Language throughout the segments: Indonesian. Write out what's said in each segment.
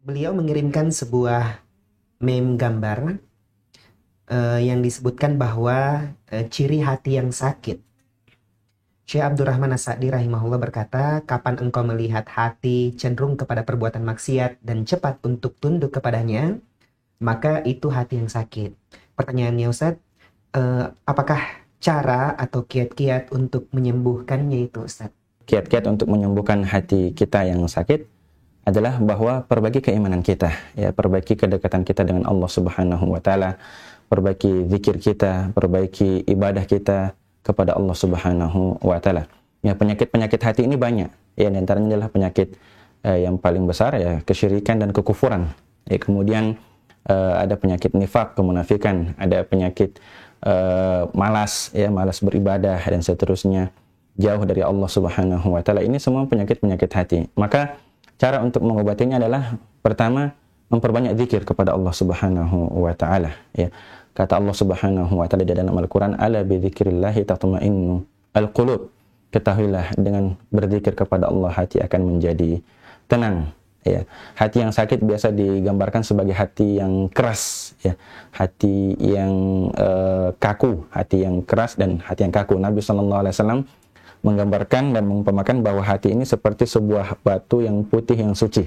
Beliau mengirimkan sebuah meme gambar yang disebutkan bahwa ciri hati yang sakit. Syekh Abdurrahman As-Sa'di rahimahullah berkata, kapan engkau melihat hati cenderung kepada perbuatan maksiat dan cepat untuk tunduk kepadanya, maka itu hati yang sakit. Pertanyaannya Ustadz, apakah cara atau kiat-kiat untuk menyembuhkannya itu Ustadz? Kiat-kiat untuk menyembuhkan hati kita yang sakit adalah bahwa perbaiki keimanan kita, ya, perbaiki kedekatan kita dengan Allah Subhanahu wa taala, perbaiki zikir kita, perbaiki ibadah kita kepada Allah Subhanahu wa taala. Ya, penyakit-penyakit hati ini banyak. Ya, di antaranya adalah penyakit yang paling besar, ya, kesyirikan dan kekufuran. Ya, kemudian ada penyakit nifak, kemunafikan, ada penyakit malas, ya, malas beribadah dan seterusnya, jauh dari Allah Subhanahu wa taala. Ini semua penyakit-penyakit hati. Maka cara untuk mengobatinya adalah pertama memperbanyak zikir kepada Allah Subhanahu wa taala, ya. Kata Allah Subhanahu wa taala di dalam Al-Qur'an, "Ala bi dzikrillahi tatma'innu al-qulub." Ketahuilah dengan berzikir kepada Allah hati akan menjadi tenang, ya. Hati yang sakit biasa digambarkan sebagai hati yang keras, ya. Hati yang kaku, hati yang keras dan hati yang kaku. Nabi sallallahu alaihi wasallam menggambarkan dan mengumpamakan bahwa hati ini seperti sebuah batu yang putih yang suci,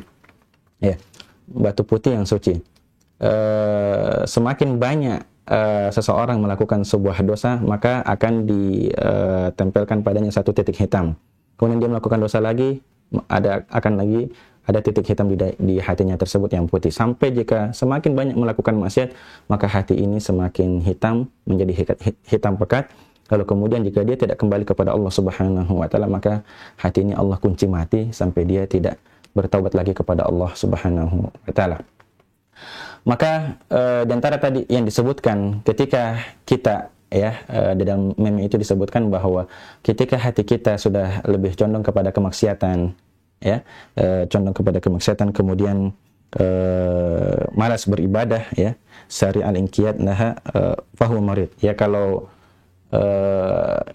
ya, batu putih yang suci. Semakin banyak seseorang melakukan sebuah dosa, maka akan ditempelkan padanya satu titik hitam. Kemudian dia melakukan dosa lagi, akan lagi ada titik hitam di hatinya tersebut yang putih. Sampai jika semakin banyak melakukan maksiat, maka hati ini semakin hitam, menjadi hitam pekat. Lalu kemudian jika dia tidak kembali kepada Allah Subhanahu wa taala, maka hati ini Allah kunci mati sampai dia tidak bertaubat lagi kepada Allah Subhanahu wa taala. Maka di antara tadi yang disebutkan ketika kita, ya, di dalam meme itu disebutkan bahwa ketika hati kita sudah lebih condong kepada kemaksiatan, ya, condong kepada kemaksiatan, kemudian malas beribadah, ya, sari al-inqiyad laha fahuwa marid. Ya, kalau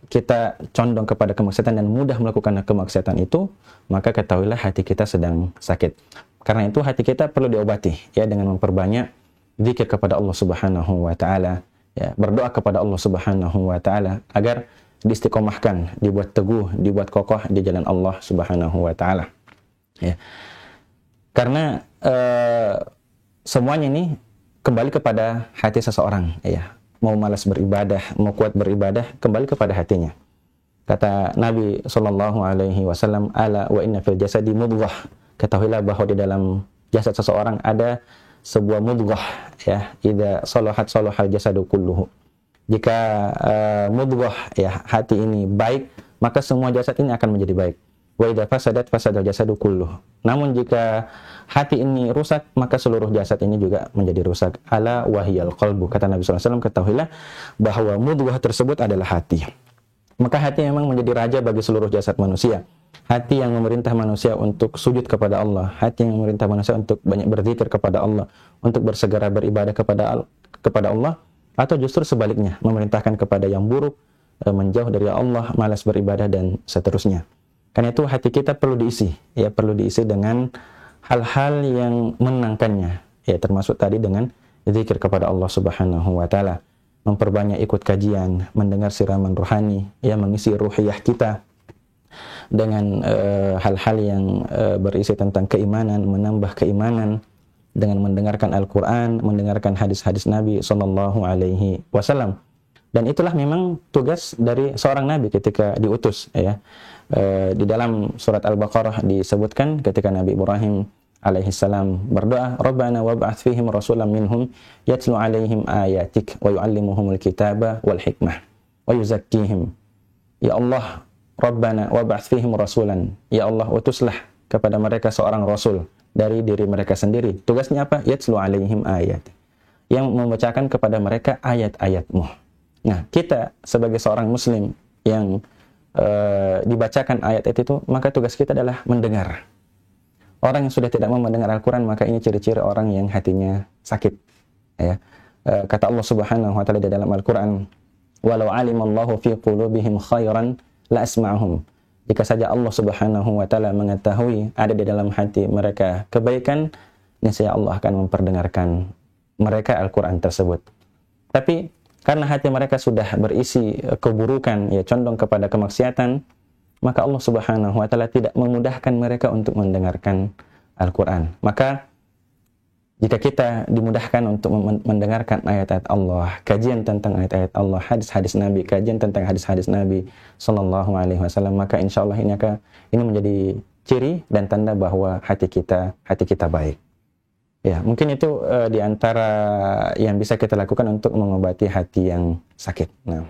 kita condong kepada kemaksiatan dan mudah melakukan kemaksiatan itu, maka ketahuilah hati kita sedang sakit. Karena itu hati kita perlu diobati, ya, dengan memperbanyak zikir kepada Allah Subhanahu wa taala, ya, berdoa kepada Allah Subhanahu wa taala agar diistiqomahkan, dibuat teguh, dibuat kokoh di jalan Allah Subhanahu wa taala, ya. Karena semuanya ini kembali kepada hati seseorang, ya. Mau malas beribadah, mau kuat beribadah, kembali kepada hatinya. Kata Nabi sallallahu alaihi wasallam, "Ala wa inna fil jasadi mudghah." Ketahuilah bahwa di dalam jasad seseorang ada sebuah mudghah, ya, idza salahat salahal jasadu kulluhu. Jika mudghah, ya, hati ini baik, maka semua jasad ini akan menjadi baik. Wa idza fasadat fasadal jasadu kulluhu. Namun jika hati ini rusak, maka seluruh jasad ini juga menjadi rusak. Ala wahiyal qalbu. Kata Nabi sallallahu alaihi wasallam, ketahuilah bahwa mudghah tersebut adalah hati. Maka hati memang menjadi raja bagi seluruh jasad manusia. Hati yang memerintah manusia untuk sujud kepada Allah, hati yang memerintah manusia untuk banyak berzikir kepada Allah, untuk bersegera beribadah kepada Allah, atau justru sebaliknya, memerintahkan kepada yang buruk, menjauh dari Allah, malas beribadah dan seterusnya. Karena itu hati kita perlu diisi, ya, perlu diisi dengan hal-hal yang menenangkannya, ya, termasuk tadi dengan zikir kepada Allah Subhanahu wa taala, memperbanyak ikut kajian, mendengar siraman rohani, ya, mengisi ruhiyah kita dengan hal-hal yang berisi tentang keimanan, menambah keimanan dengan mendengarkan Al-Qur'an, mendengarkan hadis-hadis Nabi sallallahu alaihi wasallam. Dan itulah memang tugas dari seorang nabi ketika diutus, ya. Di dalam surat Al-Baqarah disebutkan ketika Nabi Ibrahim alaihissalam berdoa, "Rabbana wab'ats fihim rasulan minhum yatlu alaihim ayatik wa yu'allimuhumul kitaba wal hikmah wa yuzakkihim." Ya Allah, Rabbana wab'ats fihim rasulan. Ya Allah, utuslah kepada mereka seorang rasul dari diri mereka sendiri. Tugasnya apa? Yatlu alaihim ayat. Yang membacakan kepada mereka ayat-ayat-Mu. Nah, kita sebagai seorang muslim yang dibacakan ayat itu, maka tugas kita adalah mendengar. Orang yang sudah tidak mau mendengar Al-Quran, maka ini ciri-ciri orang yang hatinya sakit, ya. Kata Allah Subhanahu wa taala di dalam Al-Quran, "Walau alimallahu fi qulubihim khairan la asma'hum." Jika saja Allah Subhanahu wa taala mengetahui ada di dalam hati mereka kebaikan, niscaya Allah akan memperdengarkan mereka Al-Quran tersebut. Tapi karena hati mereka sudah berisi keburukan, ya condong kepada kemaksiatan, maka Allah Subhanahu wa taala tidak memudahkan mereka untuk mendengarkan Al-Quran. Maka jika kita dimudahkan untuk mendengarkan ayat-ayat Allah, kajian tentang ayat-ayat Allah, hadis-hadis Nabi, kajian tentang hadis-hadis Nabi Sallallahu Alaihi Wasallam, maka insya Allah ini menjadi ciri dan tanda bahwa hati kita baik. Ya, mungkin itu di antara yang bisa kita lakukan untuk mengobati hati yang sakit. Nah.